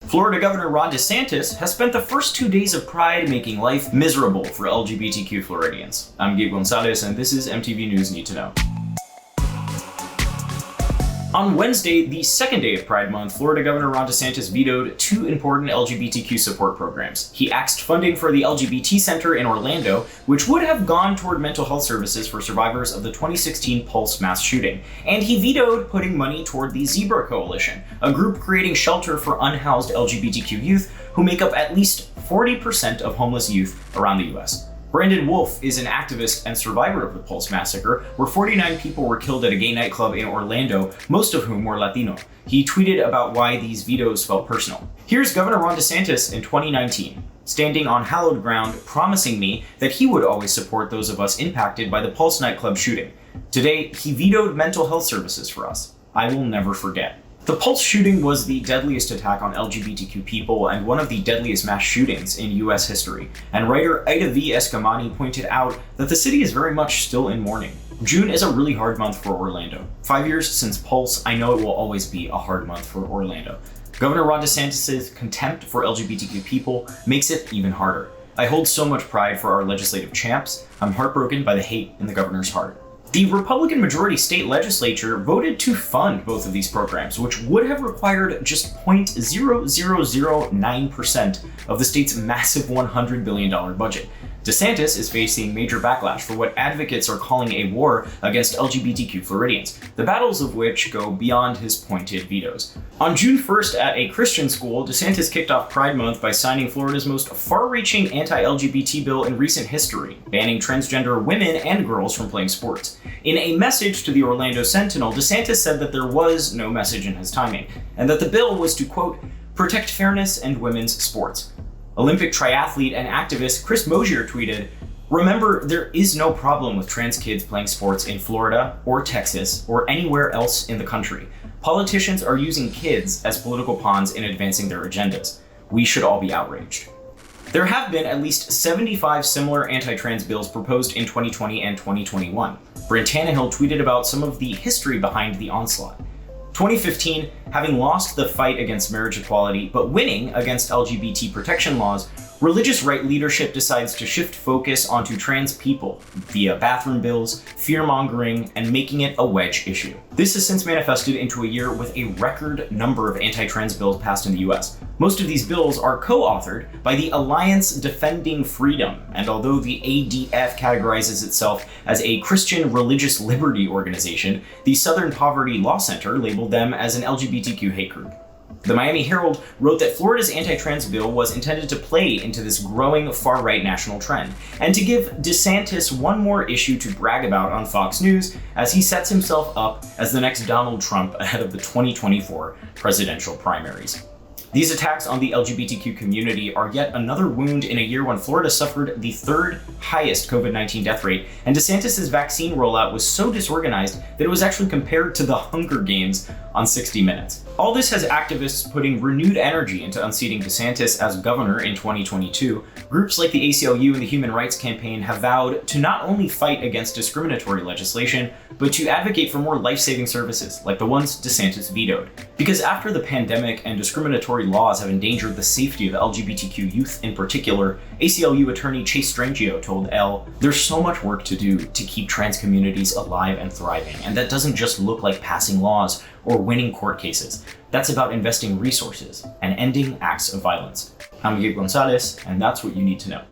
Florida Governor Ron DeSantis has spent the first 2 days of Pride making life miserable for LGBTQ Floridians. I'm Gabe Gonzalez, and this is MTV News Need to Know. On Wednesday, the second day of Pride Month, Florida Governor Ron DeSantis vetoed 2 important LGBTQ support programs. He axed funding for the LGBT Center in Orlando, which would have gone toward mental health services for survivors of the 2016 Pulse mass shooting. And he vetoed putting money toward the Zebra Coalition, a group creating shelter for unhoused LGBTQ youth who make up at least 40% of homeless youth around the US. Brandon Wolf is an activist and survivor of the Pulse massacre, where 49 people were killed at a gay nightclub in Orlando, most of whom were Latino. He tweeted about why these vetoes felt personal. Here's Governor Ron DeSantis in 2019, standing on hallowed ground, promising me that he would always support those of us impacted by the Pulse nightclub shooting. Today, he vetoed mental health services for us. I will never forget. The Pulse shooting was the deadliest attack on LGBTQ people and one of the deadliest mass shootings in US history, and writer Ida V. Escamani pointed out that the city is very much still in mourning. June is a really hard month for Orlando. 5 years since Pulse, I know it will always be a hard month for Orlando. Governor Ron DeSantis' contempt for LGBTQ people makes it even harder. I hold so much pride for our legislative champs. I'm heartbroken by the hate in the governor's heart. The Republican majority state legislature voted to fund both of these programs, which would have required just 0.0009% of the state's massive $100 billion budget. DeSantis is facing major backlash for what advocates are calling a war against LGBTQ Floridians, the battles of which go beyond his pointed vetoes. On June 1st at a Christian school, DeSantis kicked off Pride Month by signing Florida's most far-reaching anti-LGBT bill in recent history, banning transgender women and girls from playing sports. In a message to the Orlando Sentinel, DeSantis said that there was no message in his timing, and that the bill was to, quote, protect fairness and women's sports. Olympic triathlete and activist Chris Mosier tweeted, "Remember, there is no problem with trans kids playing sports in Florida or Texas or anywhere else in the country. Politicians are using kids as political pawns in advancing their agendas. We should all be outraged." There have been at least 75 similar anti-trans bills proposed in 2020 and 2021. Brent Tannehill tweeted about some of the history behind the onslaught. 2015, having lost the fight against marriage equality but winning against LGBT protection laws, religious right leadership decides to shift focus onto trans people via bathroom bills, fear-mongering, and making it a wedge issue. This has since manifested into a year with a record number of anti-trans bills passed in the US. Most of these bills are co-authored by the Alliance Defending Freedom, and although the ADF categorizes itself as a Christian religious liberty organization, the Southern Poverty Law Center labeled them as an LGBTQ hate group. The Miami Herald wrote that Florida's anti-trans bill was intended to play into this growing far-right national trend, and to give DeSantis one more issue to brag about on Fox News as he sets himself up as the next Donald Trump ahead of the 2024 presidential primaries. These attacks on the LGBTQ community are yet another wound in a year when Florida suffered the third highest COVID-19 death rate, and DeSantis' vaccine rollout was so disorganized that it was actually compared to the Hunger Games on 60 Minutes. All this has activists putting renewed energy into unseating DeSantis as governor in 2022. Groups like the ACLU and the Human Rights Campaign have vowed to not only fight against discriminatory legislation, but to advocate for more life-saving services like the ones DeSantis vetoed. Because after the pandemic and discriminatory laws have endangered the safety of LGBTQ youth in particular, ACLU attorney Chase Strangio told Elle, "There's so much work to do to keep trans communities alive and thriving, and that doesn't just look like passing laws or winning court cases. That's about investing resources and ending acts of violence." I'm Gabe Gonzalez, and that's what you need to know.